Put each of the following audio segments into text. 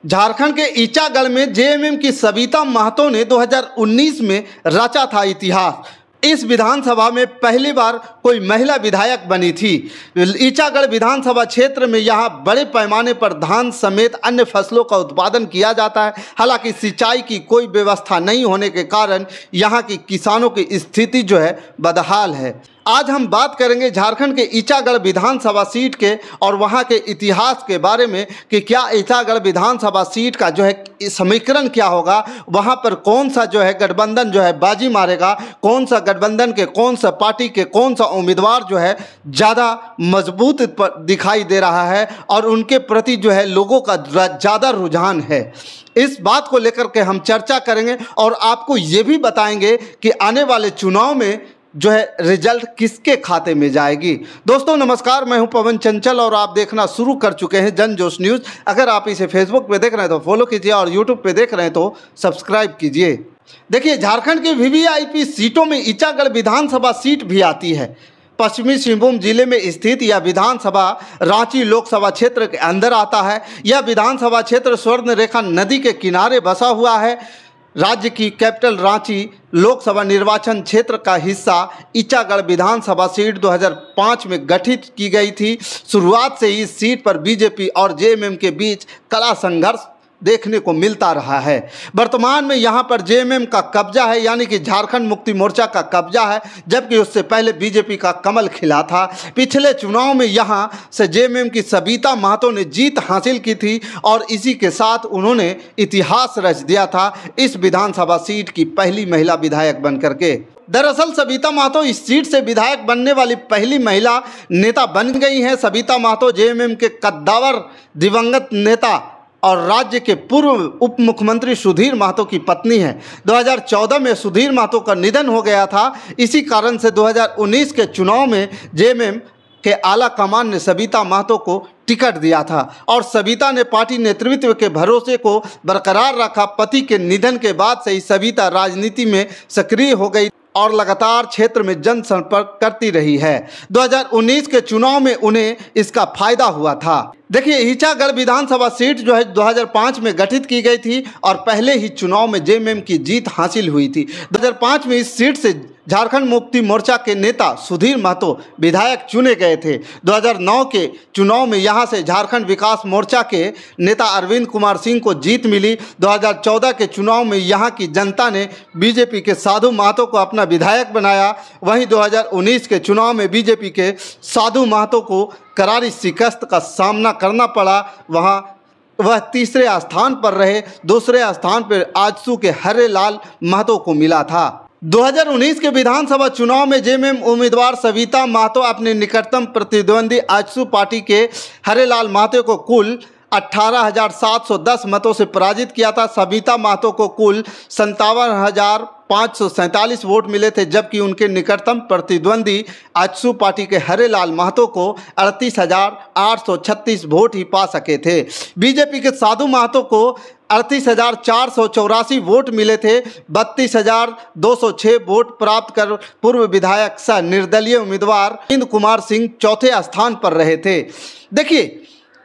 झारखंड के ईचागढ़ में जेएमएम की सविता महतो ने 2019 में रचा था इतिहास। इस विधानसभा में पहली बार कोई महिला विधायक बनी थी। ईचागढ़ विधानसभा क्षेत्र में यहां बड़े पैमाने पर धान समेत अन्य फसलों का उत्पादन किया जाता है। हालांकि सिंचाई की कोई व्यवस्था नहीं होने के कारण यहां की किसानों की स्थिति जो है बदहाल है। आज हम बात करेंगे झारखंड के ईचागढ़ विधानसभा सीट के और वहां के इतिहास के बारे में कि क्या ईचागढ़ विधानसभा सीट का जो है समीकरण क्या होगा, वहां पर कौन सा जो है गठबंधन जो है बाजी मारेगा, कौन सा गठबंधन के कौन सा पार्टी के कौन सा उम्मीदवार जो है ज़्यादा मजबूत दिखाई दे रहा है और उनके प्रति जो है लोगों का ज़्यादा रुझान है। इस बात को लेकर के हम चर्चा करेंगे और आपको ये भी बताएंगे कि आने वाले चुनाव में जो है रिजल्ट किसके खाते में जाएगी। दोस्तों नमस्कार, मैं हूं पवन चंचल और आप देखना शुरू कर चुके हैं जन जोश न्यूज़। अगर आप इसे फेसबुक पे देख रहे हैं तो फॉलो कीजिए और यूट्यूब पे देख रहे हैं तो सब्सक्राइब कीजिए। देखिए, झारखंड के वीवीआईपी सीटों में ईचागढ़ विधानसभा सीट भी आती है। पश्चिमी सिंहभूम जिले में स्थित यह विधानसभा रांची लोकसभा क्षेत्र के अंदर आता है। यह विधानसभा क्षेत्र स्वर्ण रेखा नदी के किनारे बसा हुआ है। राज्य की कैपिटल रांची लोकसभा निर्वाचन क्षेत्र का हिस्सा ईचागढ़ विधानसभा सीट 2005 में गठित की गई थी। शुरुआत से ही इस सीट पर बीजेपी और जेएमएम के बीच कड़ा संघर्ष देखने को मिलता रहा है। वर्तमान में यहां पर जेएमएम का कब्जा है, यानी कि झारखंड मुक्ति मोर्चा का कब्जा है, जबकि उससे पहले बीजेपी का कमल खिला था। पिछले चुनाव में यहां से जेएमएम की सविता महतो ने जीत हासिल की थी और इसी के साथ उन्होंने इतिहास रच दिया था इस विधानसभा सीट की पहली महिला विधायक बनकर के। दरअसल सविता महतो इस सीट से विधायक बनने वाली पहली महिला नेता बन गई हैं। सविता महतो जेएमएम के कद्दावर दिवंगत नेता और राज्य के पूर्व उप मुख्यमंत्री सुधीर महतो की पत्नी है। 2014 में सुधीर महतो का निधन हो गया था। इसी कारण से 2019 के चुनाव में जेएमएम के आला कमान ने सविता महतो को टिकट दिया था और सविता ने पार्टी नेतृत्व के भरोसे को बरकरार रखा। पति के निधन के बाद से ही सविता राजनीति में सक्रिय हो गई और लगातार क्षेत्र में जनसंपर्क करती रही है। 2019 के चुनाव में उन्हें इसका फायदा हुआ था। देखिए, ईचागढ़ विधानसभा सीट जो है 2005 में गठित की गई थी और पहले ही चुनाव में जेएमएम की जीत हासिल हुई थी। 2005 में इस सीट से झारखंड मुक्ति मोर्चा के नेता सुधीर महतो विधायक चुने गए थे। 2009 के चुनाव में यहां से झारखंड विकास मोर्चा के नेता अरविंद कुमार सिंह को जीत मिली। 2014 के चुनाव में यहां की जनता ने बीजेपी के साधु महतो को अपना विधायक बनाया। वहीं 2019 के चुनाव में बीजेपी के साधु महतो को करारी शिकस्त का सामना करना पड़ा। वह तीसरे स्थान पर रहे। दूसरे स्थान पर आजसू के हरेलाल महतो को मिला था। 2019 के विधानसभा चुनाव में जेएमएम उम्मीदवार सविता महतो अपने निकटतम प्रतिद्वंदी आजसू पार्टी के हरेलाल महतो को कुल 18,710 मतों से पराजित किया था। सविता महतो को कुल 57,547 वोट मिले थे, जबकि उनके निकटतम प्रतिद्वंदी आजसू पार्टी के हरेलाल महतो को 38,836 वोट ही पा सके थे। बीजेपी के साधु महतो को 38,484 वोट मिले थे। 32,206 वोट प्राप्त कर पूर्व विधायक सह निर्दलीय उम्मीदवार अरविंद कुमार सिंह चौथे स्थान पर रहे थे। देखिए,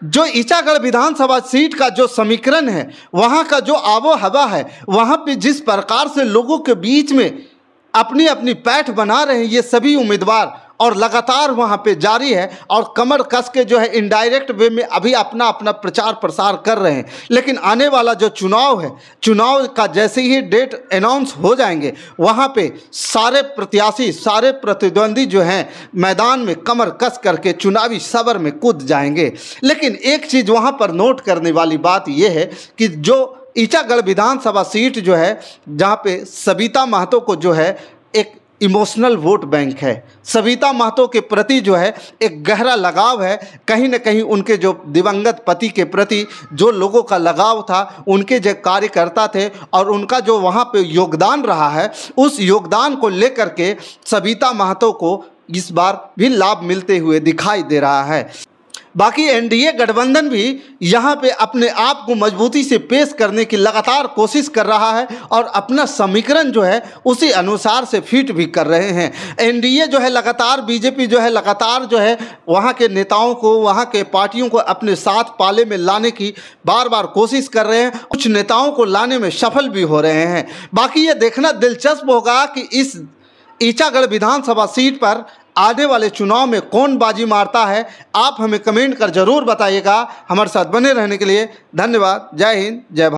जो ईचागढ़ विधानसभा सीट का जो समीकरण है, वहाँ का जो आबो हवा है, वहाँ पे जिस प्रकार से लोगों के बीच में अपनी अपनी पैठ बना रहे हैं ये सभी उम्मीदवार और लगातार वहाँ पे जारी है और कमर कस के जो है इनडायरेक्ट वे में अभी अपना अपना प्रचार प्रसार कर रहे हैं। लेकिन आने वाला जो चुनाव है, चुनाव का जैसे ही डेट अनाउंस हो जाएंगे, वहाँ पे सारे प्रत्याशी सारे प्रतिद्वंदी जो हैं मैदान में कमर कस करके चुनावी सबर में कूद जाएंगे। लेकिन एक चीज़ वहाँ पर नोट करने वाली बात यह है कि जो ईचागढ़ विधानसभा सीट जो है, जहाँ पे सविता महतो को जो है एक इमोशनल वोट बैंक है। सविता महतो के प्रति जो है एक गहरा लगाव है। कहीं न कहीं उनके जो दिवंगत पति के प्रति जो लोगों का लगाव था, उनके जो कार्यकर्ता थे और उनका जो वहाँ पे योगदान रहा है, उस योगदान को लेकर के सविता महतो को इस बार भी लाभ मिलते हुए दिखाई दे रहा है। बाकी एनडीए गठबंधन भी यहाँ पे अपने आप को मजबूती से पेश करने की लगातार कोशिश कर रहा है और अपना समीकरण जो है उसी अनुसार से फिट भी कर रहे हैं। एनडीए जो है लगातार, बीजेपी जो है लगातार जो है वहाँ के नेताओं को, वहाँ के पार्टियों को अपने साथ पाले में लाने की बार बार कोशिश कर रहे हैं, कुछ नेताओं को लाने में सफल भी हो रहे हैं। बाकी ये देखना दिलचस्प होगा कि इस ईचागढ़ विधानसभा सीट पर आने वाले चुनाव में कौन बाजी मारता है। आप हमें कमेंट कर जरूर बताइएगा। हमारे साथ बने रहने के लिए धन्यवाद। जय हिंद, जय भारत।